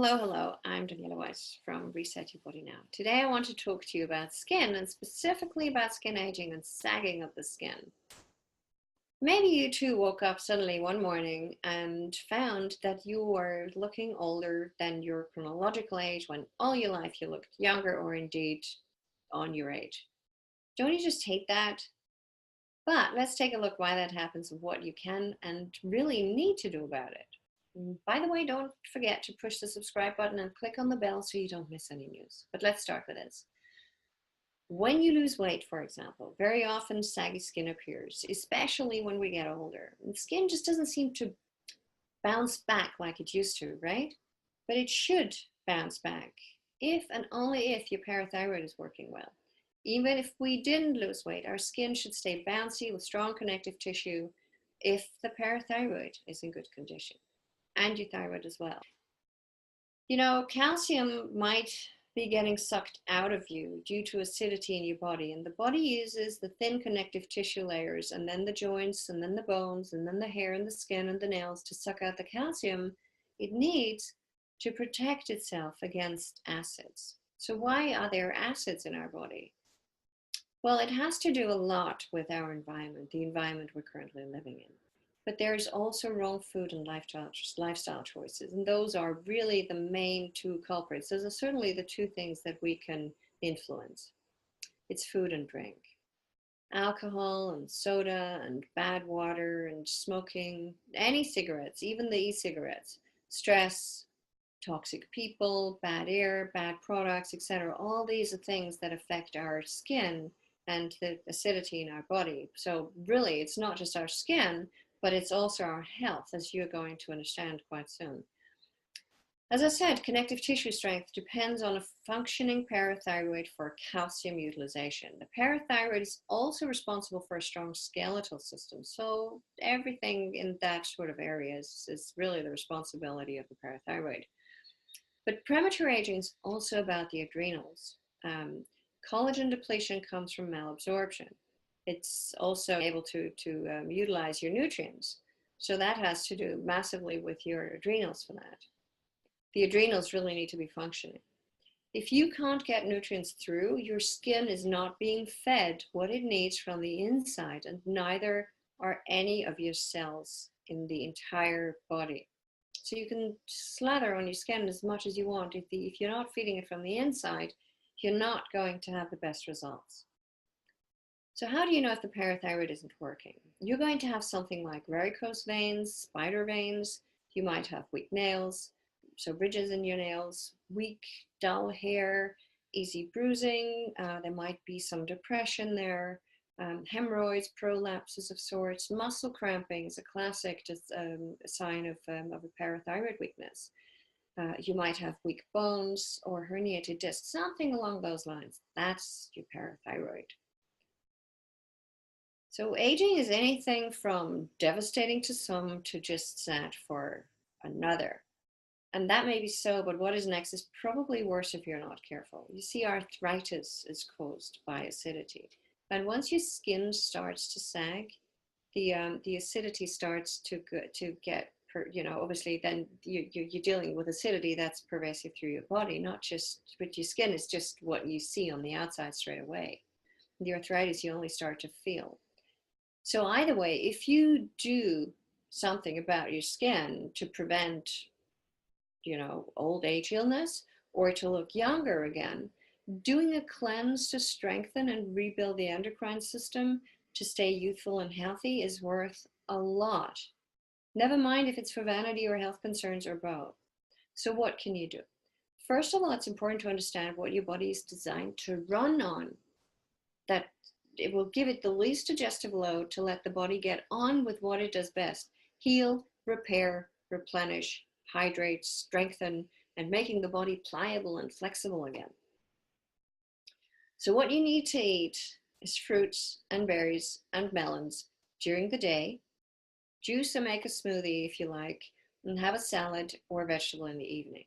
Hello, hello. I'm Daniela Weiss from Reset Your Body Now. Today I want to talk to you about skin and specifically about skin aging and sagging of the skin. Maybe you too woke up suddenly one morning and found that you were looking older than your chronological age when all your life you looked younger or indeed on your age. Don't you just hate that? But let's take a look why that happens and what you can and really need to do about it. By the way, don't forget to push the subscribe button and click on the bell so you don't miss any news. But let's start with this. When you lose weight, for example, very often saggy skin appears, especially when we get older. And skin just doesn't seem to bounce back like it used to, right? But it should bounce back if and only if your parathyroid is working well. Even if we didn't lose weight, our skin should stay bouncy with strong connective tissue if the parathyroid is in good condition. And your thyroid as well. You know, calcium might be getting sucked out of you due to acidity in your body, and the body uses the thin connective tissue layers and then the joints and then the bones and then the hair and the skin and the nails to suck out the calcium it needs to protect itself against acids. So why are there acids in our body? Well, it has to do a lot with our environment, the environment we're currently living in. But there's also wrong food and lifestyle choices. And those are really the main two culprits. Those are certainly the two things that we can influence. It's food and drink. Alcohol and soda and bad water and smoking, any cigarettes, even the e-cigarettes, stress, toxic people, bad air, bad products, etc. All these are things that affect our skin and the acidity in our body. So really, it's not just our skin, but it's also our health, as you're going to understand quite soon. As I said, connective tissue strength depends on a functioning parathyroid for calcium utilization. The parathyroid is also responsible for a strong skeletal system. So everything in that sort of area is really the responsibility of the parathyroid. But premature aging is also about the adrenals. Collagen depletion comes from malabsorption. It's also able to utilize your nutrients. So that has to do massively with your adrenals for that. The adrenals really need to be functioning. If you can't get nutrients through, your skin is not being fed what it needs from the inside, and neither are any of your cells in the entire body. So you can slather on your skin as much as you want. If you're not feeding it from the inside, you're not going to have the best results. So how do you know if the parathyroid isn't working? You're going to have something like varicose veins, spider veins. You might have weak nails, so ridges in your nails, weak, dull hair, easy bruising. There might be some depression there, hemorrhoids, prolapses of sorts. Muscle cramping is a classic sign of a parathyroid weakness. You might have weak bones or herniated discs, something along those lines. That's your parathyroid. So aging is anything from devastating to some to just sad for another. And that may be so, but what is next is probably worse if you're not careful. You see, arthritis is caused by acidity. And once your skin starts to sag, the acidity starts to get, obviously then you're dealing with acidity that's pervasive through your body, not just with your skin. It's just what you see on the outside straight away. The arthritis you only start to feel. So either way, if you do something about your skin to prevent, old age illness or to look younger again, doing a cleanse to strengthen and rebuild the endocrine system to stay youthful and healthy is worth a lot. Never mind if it's for vanity or health concerns or both. So what can you do? First of all, it's important to understand what your body is designed to run on. That it will give it the least digestive load to let the body get on with what it does best: heal, repair, replenish, hydrate, strengthen, and making the body pliable and flexible again. So what you need to eat is fruits and berries and melons during the day. Juice or make a smoothie if you like, and have a salad or a vegetable in the evening.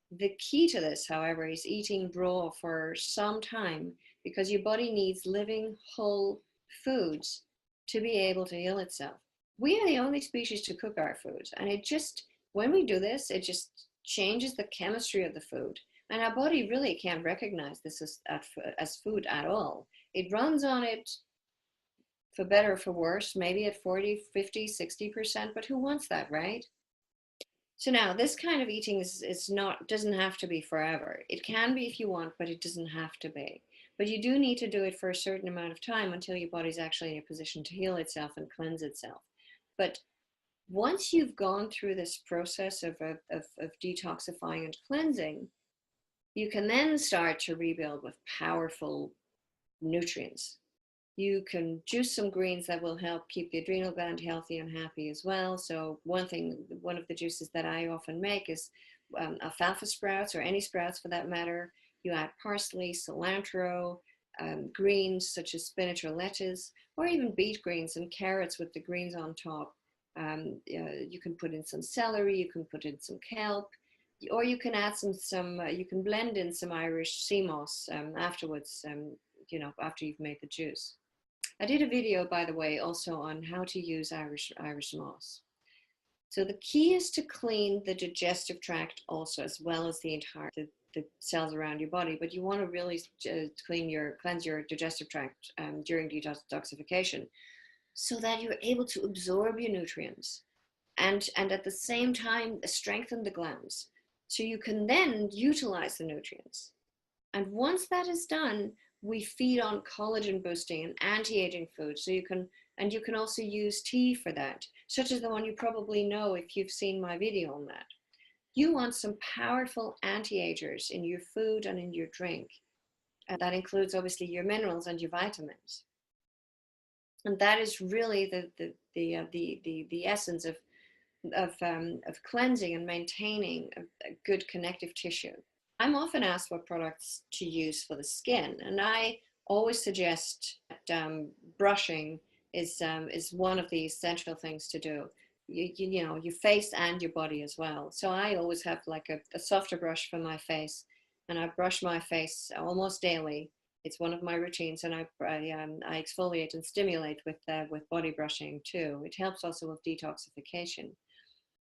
The key to this, however, is eating raw for some time, because your body needs living, whole foods to be able to heal itself. We are the only species to cook our foods, and when we do this, it just changes the chemistry of the food. And our body really can't recognize this as food at all. It runs on it for better or for worse, maybe at 40, 50, 60%, but who wants that, right? So now this kind of eating is not, doesn't have to be forever. It can be if you want, but it doesn't have to be. But you do need to do it for a certain amount of time until your body's actually in a position to heal itself and cleanse itself. But once you've gone through this process of detoxifying and cleansing, you can then start to rebuild with powerful nutrients. You can juice some greens that will help keep the adrenal gland healthy and happy as well. So one of the juices that I often make is alfalfa sprouts, or any sprouts for that matter. You add parsley, cilantro, greens such as spinach or lettuce, or even beet greens and carrots with the greens on top. You can put in some celery, you can put in some kelp, or you can add you can blend in some Irish sea moss afterwards, after you've made the juice. I did a video, by the way, also on how to use Irish moss. So the key is to clean the digestive tract also, as well as the cells around your body. But you want to really cleanse your digestive tract during detoxification, so that you're able to absorb your nutrients and at the same time strengthen the glands, so you can then utilize the nutrients. And once that is done, we feed on collagen boosting and anti-aging foods. So you can also use tea for that, such as the one you probably know if you've seen my video on that. You want some powerful anti-agers in your food and in your drink. And that includes obviously your minerals and your vitamins. And that is really the essence of cleansing and maintaining a good connective tissue. I'm often asked what products to use for the skin, and I always suggest that brushing is one of the essential things to do. Your face and your body as well. So I always have like a softer brush for my face, and I brush my face almost daily. It's one of my routines, and I exfoliate and stimulate with body brushing too. It helps also with detoxification.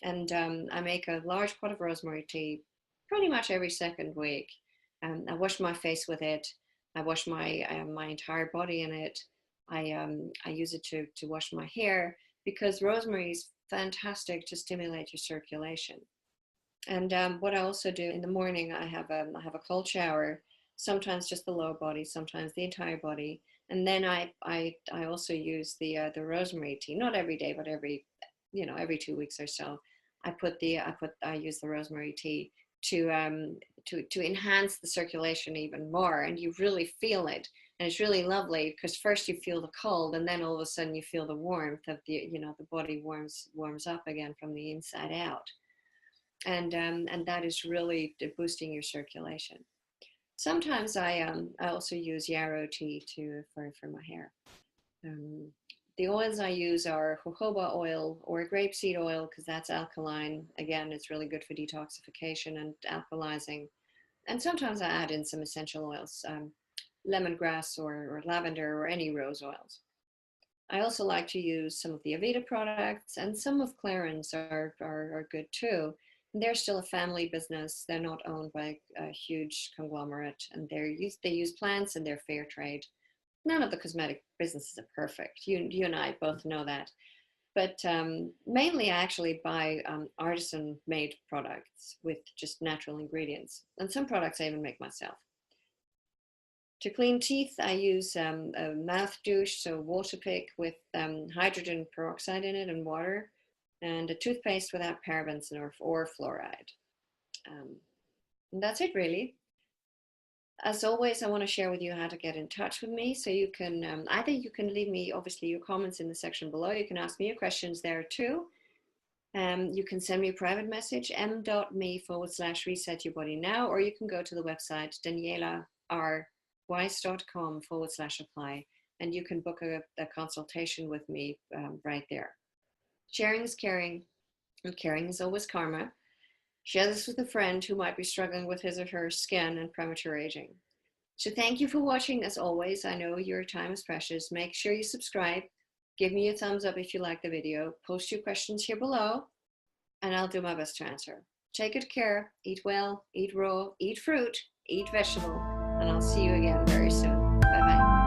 And I make a large pot of rosemary tea pretty much every second week. I wash my face with it. I wash my entire body in it. I use it to wash my hair, because rosemary is fantastic to stimulate your circulation. And what I also do in the morning, I have a cold shower, sometimes just the lower body, sometimes the entire body. And then I also use the rosemary tea, not every day, but every 2 weeks or so. I use the rosemary tea to enhance the circulation even more, and you really feel it, and it's really lovely, because first you feel the cold, and then all of a sudden you feel the warmth of the body warms up again from the inside out, and that is really boosting your circulation. Sometimes I also use yarrow tea for my hair. The oils I use are jojoba oil or grapeseed oil, because that's alkaline. Again, it's really good for detoxification and alkalizing. And sometimes I add in some essential oils, lemongrass or lavender or any rose oils. I also like to use some of the Aveda products, and some of Clarins are good too. And they're still a family business. They're not owned by a huge conglomerate, and they use plants, and they're fair trade. None of the cosmetic businesses are perfect. You and I both know that. But mainly I actually buy artisan-made products with just natural ingredients. And some products I even make myself. To clean teeth, I use a mouth douche, so Waterpik with hydrogen peroxide in it and water, and a toothpaste without parabens or fluoride. And that's it, really. As always, I want to share with you how to get in touch with me. So you can either leave me obviously your comments in the section below. You can ask me your questions there too. You can send me a private message, m.me/resetyourbodynow, or you can go to the website danielarweiss.com/apply, and you can book a consultation with me right there. Sharing is caring, and caring is always karma. Share this with a friend who might be struggling with his or her skin and premature aging. So thank you for watching. As always, I know your time is precious. Make sure you subscribe. Give me a thumbs up if you like the video. Post your questions here below, and I'll do my best to answer. Take good care, eat well, eat raw, eat fruit, eat vegetable, and I'll see you again very soon. Bye bye.